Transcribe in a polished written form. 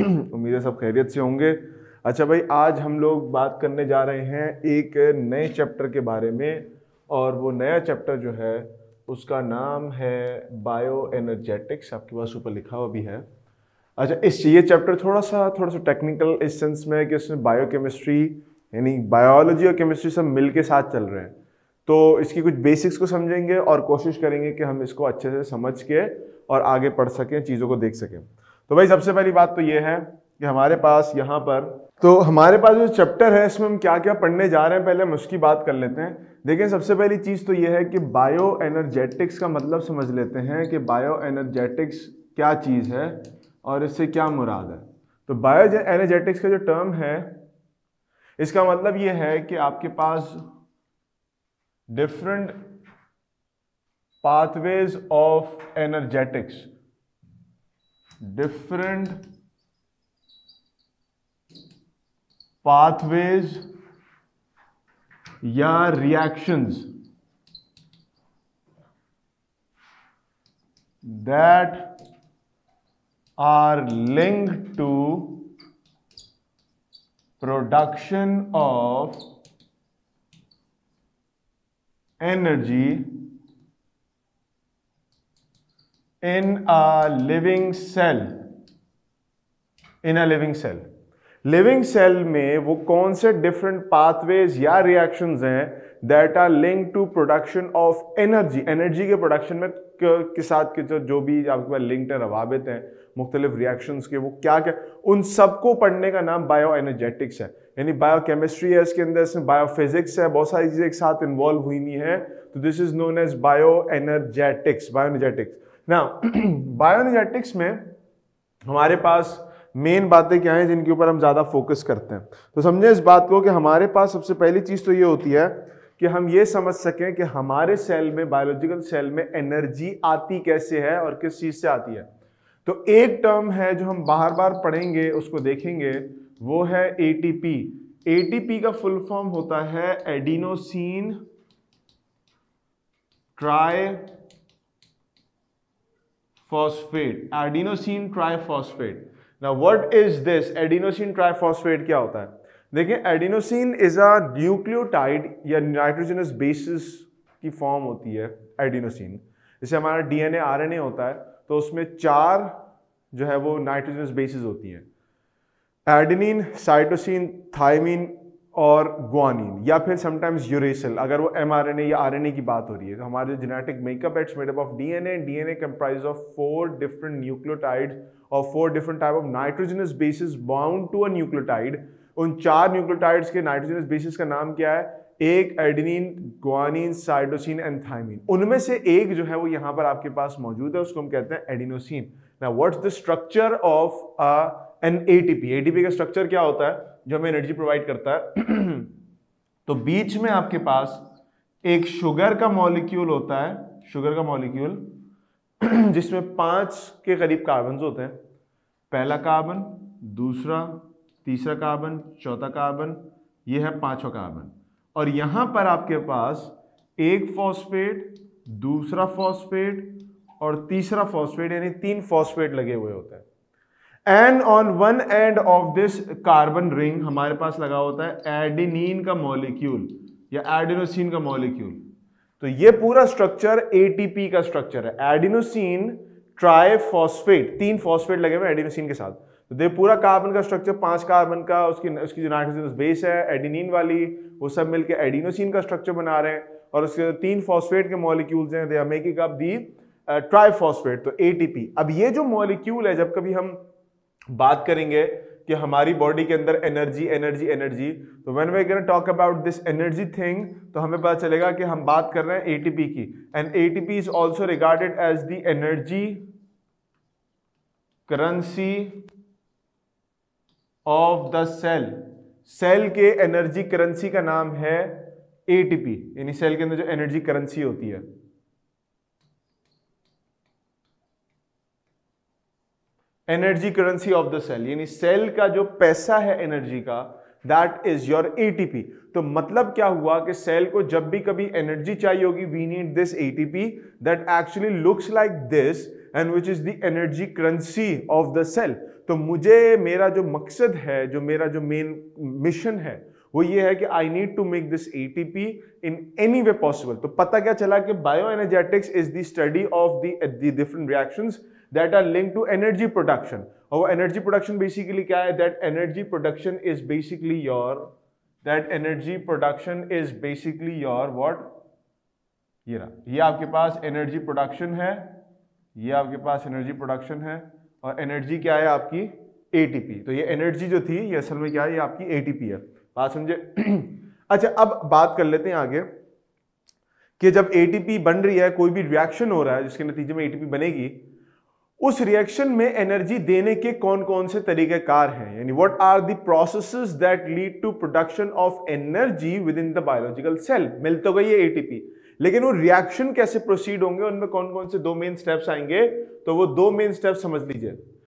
उम्मीद है सब खैरियत से होंगे। अच्छा भाई, आज हम लोग बात करने जा रहे हैं एक नए चैप्टर के बारे में, और वो नया चैप्टर जो है उसका नाम है बायो एनर्जेटिक्स। आपके पास ऊपर लिखा हुआ भी है। अच्छा, ये चैप्टर थोड़ा सा टेक्निकल इस सेंस में है कि उसमें बायोकेमिस्ट्री यानी बायोलॉजी और केमिस्ट्री सब मिल के साथ चल रहे हैं। तो इसकी कुछ बेसिक्स को समझेंगे और कोशिश करेंगे कि हम इसको अच्छे से समझ के और आगे पढ़ सकें, चीज़ों को देख सकें। तो भाई सबसे पहली बात तो ये है कि हमारे पास यहाँ पर जो चैप्टर है इसमें हम क्या क्या पढ़ने जा रहे हैं, पहले हम उसकी बात कर लेते हैं। देखिए, सबसे पहली चीज़ तो ये है कि बायो एनर्जेटिक्स का मतलब समझ लेते हैं कि बायो एनर्जेटिक्स क्या चीज़ है और इससे क्या मुराद है। तो बायो एनर्जेटिक्स का जो टर्म है इसका मतलब ये है कि आपके पास different pathways of energetics, different pathways या reactions that are linked to production of energy in a living cell। Living cell में वो कौन से डिफरेंट पाथवेज या रिएक्शंस हैं that are link to production of energy के प्रोडक्शन में के साथ के जो भी आपके पास लिंक्ड है, रवाबित हैं मुख्तलिफ रिएक्शंस के, वो क्या क्या, उन सबको पढ़ने का नाम बायो एनर्जेटिक्स है। यानी बायोकेमिस्ट्री है इसके अंदर, इसमें बायोफिजिक्स है, बहुत सारी चीजें एक साथ इन्वॉल्व हुई हुई है। तो this is known as bioenergetics. ना बायोएनर्जेटिक्स में हमारे पास मेन बातें क्या हैं जिनके ऊपर हम ज्यादा फोकस करते हैं। तो समझे इस बात को कि हमारे पास सबसे पहली चीज तो ये होती है कि हम ये समझ सकें कि हमारे सेल में, बायोलॉजिकल सेल में एनर्जी आती कैसे है और किस चीज से आती है। तो एक टर्म है जो हम बार बार पढ़ेंगे, उसको देखेंगे, वो है एटीपी। एटीपी का फुल फॉर्म होता है adenosine triphosphate. Adenosine triphosphate. Now what is this? Adenosine triphosphate क्या होता है? देखिए, एडिनोसिन इज अ न्यूक्लियोटाइड या नाइट्रोजनस बेसिस की फॉर्म होती है एडिनोसिन। जैसे हमारा डीएनए आरएनए होता है तो उसमें 4 जो है वो नाइट्रोजनस बेसिस होती हैं, एडेनिन, साइटोसिन, थायमिन और ग्वानिन, या फिर समटाइम्स यूरेसिल अगर वो एमआरएनए या आरएनए की बात हो रही है। तो हमारे genetic makeup its made up of DNA. DNA comprise of 4 different nucleotides और 4 different type of nitrogenous bases bound to a nucleotide. उन 4 न्यूक्लियोटाइड्स के नाइट्रोजनस बेसिस का नाम क्या है? एक adenine, guanine, cytosine and thymine. उनमें से एक जो है वो यहाँ पर आपके पास मौजूद है, उसको हम कहते हैं adenosine. Now what's the structure of an ATP? ATP का स्ट्रक्चर क्या होता है जो हमें एनर्जी प्रोवाइड करता है? तो बीच में आपके पास एक शुगर का मॉलिक्यूल होता है, शुगर का मॉलिक्यूल जिसमें 5 के करीब कार्बन होते हैं। पहला कार्बन, दूसरा, तीसरा कार्बन, चौथा कार्बन, ये है 5वां कार्बन। और यहां पर आपके पास एक फॉस्फेट, दूसरा फॉस्फेट और तीसरा फॉस्फेट, यानी 3 फॉस्फेट लगे हुए होते हैं। And on one end of this carbon ring हमारे पास लगा होता है एडेनिन का मॉलिक्यूल या एडिनोसिन का मॉलिक्यूल। तो ये पूरा स्ट्रक्चर एटीपी का स्ट्रक्चर है, एडिनोसिन ट्राइफॉस्फेट। 3 फॉस्फेट लगे हुए एडिनोसिन के साथ। तो ये पूरा कार्बन का स्ट्रक्चर, 5 कार्बन का, उसकी जो नाइट्रोजनस बेस है एडेनिन वाली, वो सब मिलकर एडिनोसिन का स्ट्रक्चर बना रहे हैं। और उसके 3 फॉस्फेट के मॉलिक्यूल्स हैं, they are making up the triphosphate, तो एटीपी। अब ये जो मॉलिक्यूल है, जब कभी हम बात करेंगे कि हमारी बॉडी के अंदर एनर्जी, तो when we gonna talk about this energy thing, तो हमें पता चलेगा कि हम बात कर रहे हैं एटीपी की। And ATP is also regarded as the energy currency of the cell. Cell के एनर्जी करेंसी का नाम है एटीपी, यानी सेल के अंदर जो एनर्जी करेंसी होती है। Energy currency of the cell, यानी सेल का जो पैसा है एनर्जी का, दैट इज योर एटीपी। तो मतलब क्या हुआ कि सेल को जब भी कभी एनर्जी चाहिए होगी, we need this ATP that actually looks like this and which is the energy currency of the cell. तो मुझे मेरा जो मकसद है, जो मेरा जो मेन मिशन है वो ये है कि I need to make this ATP in any way possible. तो पता क्या चला कि bioenergetics is the study of the different reactions that are linked to energy production. और वो एनर्जी प्रोडक्शन बेसिकली क्या है? That energy production is basically your what? ये रहा, ये आपके पास एनर्जी प्रोडक्शन है, ये आपके पास एनर्जी प्रोडक्शन है, और एनर्जी क्या है आपकी? एटीपी। तो ये एनर्जी जो थी ये असल में क्या है? ये आपकी एटीपी है। बात समझे? अच्छा, अब बात कर लेते हैं आगे कि जब एटीपी बन रही है, कोई भी रिएक्शन हो रहा है जिसके नतीजे में एटीपी बनेगी, उस रिएक्शन में एनर्जी देने के कौन कौन से तरीकेकार हैं, यानी what are the processes that lead to production of energy with in the biological cell. मिल तो गई है एटीपी, लेकिन वो रिएक्शन कैसे प्रोसीड होंगे, उनमें कौन कौन से दो मेन स्टेप्स आएंगे, तो वो दो मेन स्टेप्स समझ लीजिए।